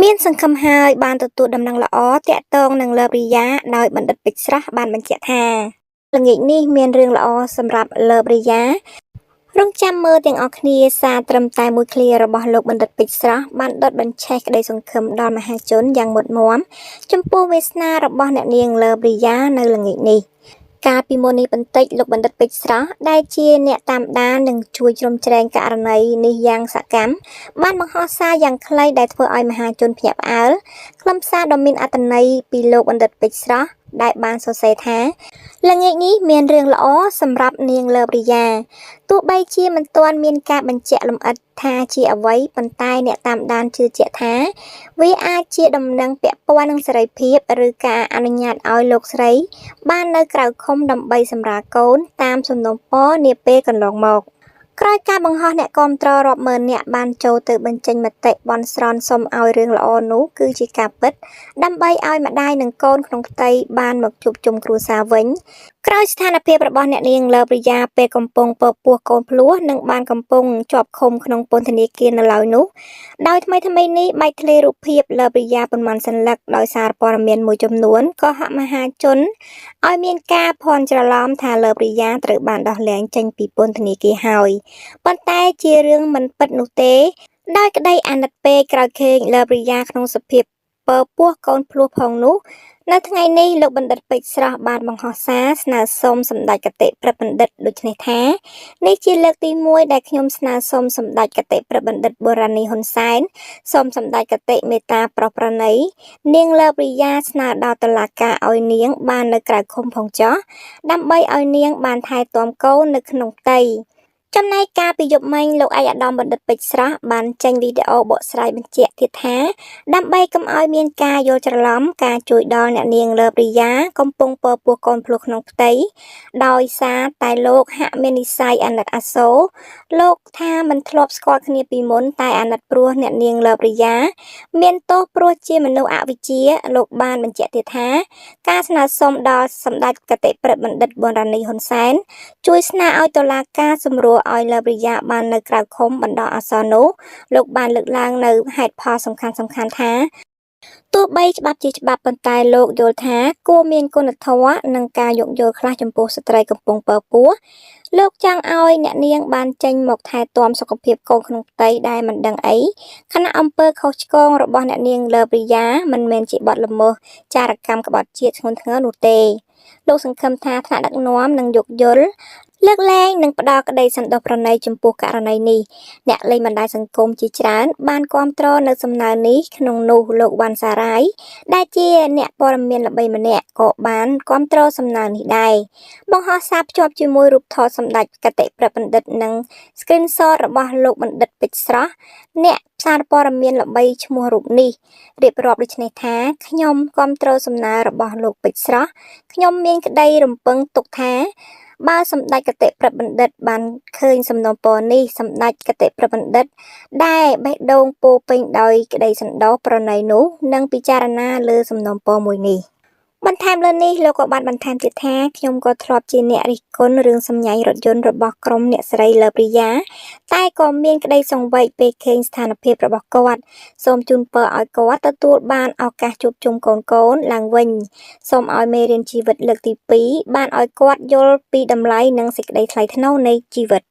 មានសង្ឃឹមហើយបានទទួលដំណឹងល្អទាក់ទងនឹងលើបរិយាដោយបណ្ឌិតពេជ្រស្រស់បានបញ្ជាក់ថាល្ងាចនេះមានរឿងល្អសម្រាប់លើបរិយារងចាំមើលទាំងអស់គ្នាសារត្រឹមតែមួយឃ្លារបស់លោកបណ្ឌិតពេជ្រស្រស់បានដុតបញ្ឆេះក្តីសង្ឃឹមដល់មហាជនយ៉ាងមុតមាំចំពោះវាសនារបស់អ្នកនាងលើបរិយានៅល្ងាចនេះកាលពីមុននេះបន្តិចលោកបណ្ឌិតពេជ្រស្រស់ដែលជាអ្នកតាមដាននិងជួយជ្រោមជ្រែងករណីនេះយ៉ាងសកម្មបានបង្ហោះសារយ៉ាងខ្លីដែលធ្វើឲ្យមហាជនភ្ញាក់ផ្អើលខ្លឹមសារដ៏មានអត្ថន័យពីលោកបណ្ឌិតពេជ្រស្រស់ដែលបានសរសេរថាល្ងាចនេះមានរឿងល្អសម្រាប់នាងលើបរិយាទោះបីជាមិនទាន់មានការបញ្ជាក់លម្អិតថាជាអ្វីប៉ុន្តែអ្នកតាមដានជឿជាក់ថាវាអាចជាដំណឹងពាក់ព័ន្ធនឹងសេរីភាពឬការអនុញ្ញាតឲ្យលោកស្រីបាននៅក្រៅឃុំដើម្បីសម្រាលកូនតាមសំណូមពរនាពេលកន្លងមកក្រោយការបង្ហោះអ្នកគាំទ្ររាប់ម៉ឺននាក់បានចូលទៅបញ្ចេញមតិបន់ស្រន់សុំឲ្យរឿងល្អនោះគឺជាការពិតដើម្បីឲ្យម្ដាយនិងកូនក្នុងផ្ទៃបានមកជួបជុំគ្រួសារវិញក្រោយស្ថានភាពរបស់អ្នកនាងលើបរិយាពេលកំពុងពពោះកូនភ្លោះនិងបានកំពុងជាប់ឃុំក្នុងពន្ធនាគារនៅឡើយនោះដោយថ្មីនេះបែកធ្លាយរូបភាពលើបរិយាប៉ុន្មានសន្លឹកដោយសារព័ត៌មានមួយចំនួនក៏ហាក់មហាជនឲ្យមានការភ័ន្តច្រឡំថាលើបរិយាត្រូវបានដោះលែងចេញពីពន្ធនាគារហើយប៉ុន្តែជារឿងមិនពិតនោះទេដោយក្តីអាណិតពេកក្រោយឃើញលើបរិយាក្នុងសភាពពពោះកូនភ្លោះផងនោះនៅថ្ងៃនេះលោកបណ្ឌិតពេជ្រស្រស់បានបង្ហោះសារស្នើសុំសម្ដេចគតិប្រិទ្ធបណ្ឌិតដូចនេះថានេះជាលើកទី1ដែលខ្ញុំស្នើសុំសម្ដេចគតិប្រិទ្ធបណ្ឌិតបូរ៉ានីហ៊ុនសែនសូមសម្ដេចគតិមេត្តាប្រោសប្រណីនាងលើបរិយាស្នើដល់តុលាការឲ្យនាងបាននៅក្រៅឃុំផងចុះដើម្បីឲ្យនាងបានថែទាំកូននៅក្នុងផ្ទៃចំណែកការពីយប់មិញលោកឯកឧត្តមបណ្ឌិតពេជ្រស្រស់បានចេញវីដេអូបកស្រាយបញ្ជាក់ទៀតថាដើម្បីកុំឲ្យមានការយល់ច្រឡំការជួយដល់អ្នកនាងលើបរិយាកំពុងពពោះកូនភ្លោះក្នុងផ្ទៃដោយសារតែលោកហាក់មាននិស្ស័យអាណិតអាសូរលោកថាមិនធ្លាប់ស្គាល់គ្នាពីមុនតែអាណិតព្រោះអ្នកនាងលើបរិយាមានទោសព្រោះជាមនុស្សអវិជ្ជាលោកបានបញ្ជាក់ទៀតថាការស្នើសុំដល់សម្ដេចគតិប្រិទ្ធបណ្ឌិតបូរ៉ានីហ៊ុនសែនជួយស្នើឲ្យតុលាការសម្រួលឲ្យលើបរិយាបាននៅក្រៅឃុំបណ្ដោះអាសន្ននោះលោកបានលើកឡើងនៅហេតុផលសំខាន់ថាទោះបីច្បាប់ជាច្បាប់ប៉ុន្តែលោកយល់ថាគួរមានគុណធម៌និងការយោគយល់ខ្លះចំពោះស្ត្រីកំពុងពពោះលោកចង់ឲ្យអ្នកនាងបានចេញមកថែទាំសុខភាពកូនក្នុងផ្ទៃដែលមិនដឹងអីខណៈអំពើខុសឆ្គងរបស់អ្នកនាងលើបរិយាមិនមែនជាបទល្មើសចារកម្មក្បត់ជាតិធ្ងន់ធ្ងរនោះទេលោកសង្ឃឹមថាថ្នាក់ដឹកនាំនឹងយោគយល់លើកលែងនិងផ្ដល់ក្តីសន្តោសប្រណីចំពោះករណីនេះអ្នកលេងបណ្ដាញសង្គមជាច្រើនបានគាំទ្រនៅសំណើនេះក្នុងនោះលោកវ៉ាន់សារាយដែលជាអ្នកព័ត៌មានល្បីម្នាក់ក៏បានគាំទ្រសំណើនេះដែរបង្ហោះសារភ្ជាប់ជាមួយរូបថតសម្ដេចគតិប្រិទ្ធបណ្ឌិតនិង screenshot របស់លោកបណ្ឌិតពេជ្រស្រស់អ្នកសារព័ត៌មានល្បីឈ្មោះរូបនេះរៀបរាប់ដូចនេះថាខ្ញុំគាំទ្រសំណើរបស់លោកពេជ្រស្រស់ខ្ញុំមានក្តីរំពឹងទុកថាបើសម្ដេចគតិប្រិទ្ធបណ្ឌិតបានឃើញសំណូមពរនេះសម្ដេចគតិប្រិទ្ធបណ្ឌិតដែលបេះដូងពោពេញដោយក្តីសន្តោសប្រណីនោះនឹងពិចារណាលើសំណូមពរមួយនេះបន្ថែមលើនេះលោកក៏បានបន្ថែមទៀតថាខ្ញុំក៏ធ្លាប់ជាអ្នករិះគន់រឿងសម្ញែងរថយន្តរបស់ក្រុមអ្នកស្រីលើបរិយាតែក៏មានក្តីសង្វេគពេលឃើញស្ថានភាពរបស់គាត់សូមជូនពរឲ្យគាត់ទទួលបានឱកាសជួបជុំកូនឡើងវិញសូមឲ្យមេរៀនជីវិតលើកទី2បានឲ្យគាត់យល់ពីតម្លៃនិងសេចក្តីថ្លៃថ្នូរនៃជីវិត